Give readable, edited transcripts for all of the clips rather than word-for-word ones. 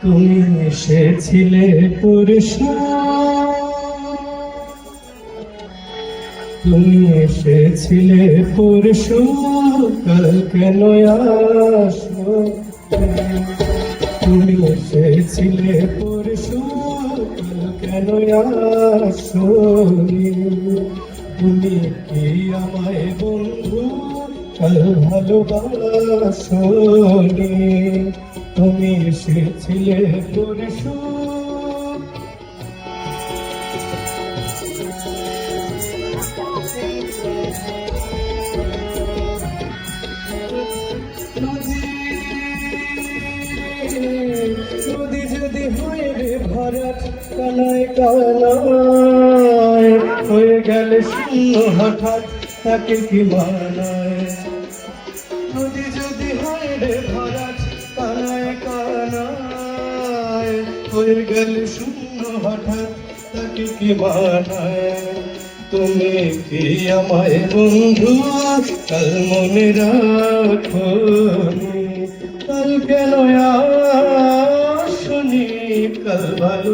তুমি এসেছিলে পরশু, তুমি এসেছিলে পরশু, কাল কেন আসো? তুমি এসেছিলে পরশু, কাল কেন আসোনি? তুমি কি আমায় বন্ধু কাল ভালোবাসোনি? তুমি এসেছিলে পরশু। নদী যদি হয় রে ভরাট, কানায় কানায় হয়ে গেলে শূন্য হঠাৎ, তাকে কি মানায়? নদী যদি হয় রে ভরাট, কানায় কানায় হয়ে গেলে শূন্য হঠাৎ, তাকে কি মানায়? তুমি কি আমায় বন্ধু কাল মনে রাখোনি? কাল কেন আসোনি? কাল ভালো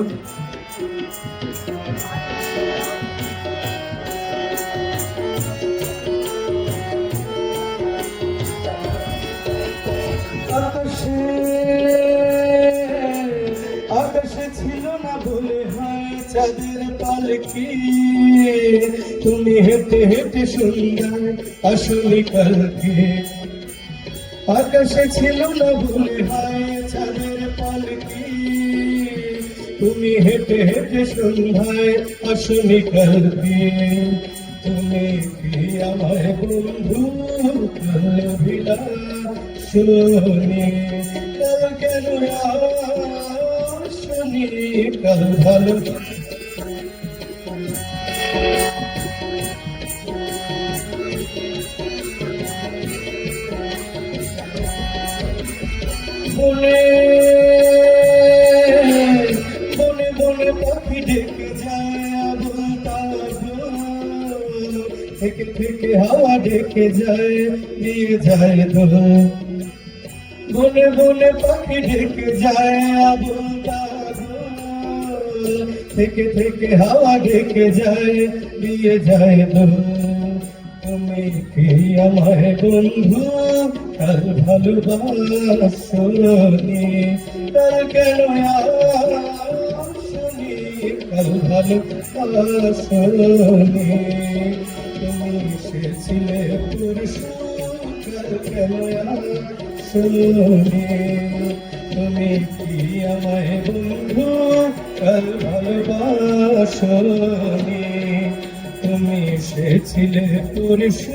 আকাশে আকাশে ছিল না বলে হয় চাঁদের পালকি, তুমি হেঁটে হেঁটে সুন্দর আসলি কালকে। আকাশে ছিল না বলে হয় চাঁদের পালকি, তুমি হেঁটে হেঁটে সন্ধ্যায় আসনি কালকে। তুমি কি আমায় বন্ধু কাল বিলাসনি? কাল কেন আসনি? কাল ভালো বনে বনে বনে পাখি ডেকে যায় আবুল তাবুল, থেকে থেকে হাওয়া ডেকে যায় নিয়ে যায় দোল। বনে বনে পাখি ডেকে যায় আবুল তাবুল, থেকে থেকে হাওয়া ডেকে যায় নিয়ে যায় দোল। তুমি কি আমায় বন্ধু কাল ভালোবাসোনি? কাল কেন আসোনি? কাল ভালোবাসোনি? তুমি এসেছিলে পরশু, কাল কেন আসোনি? তুমি কি আমায় বন্ধু কাল ভালোবাসোনি? তুমি এসেছিলে পরশু।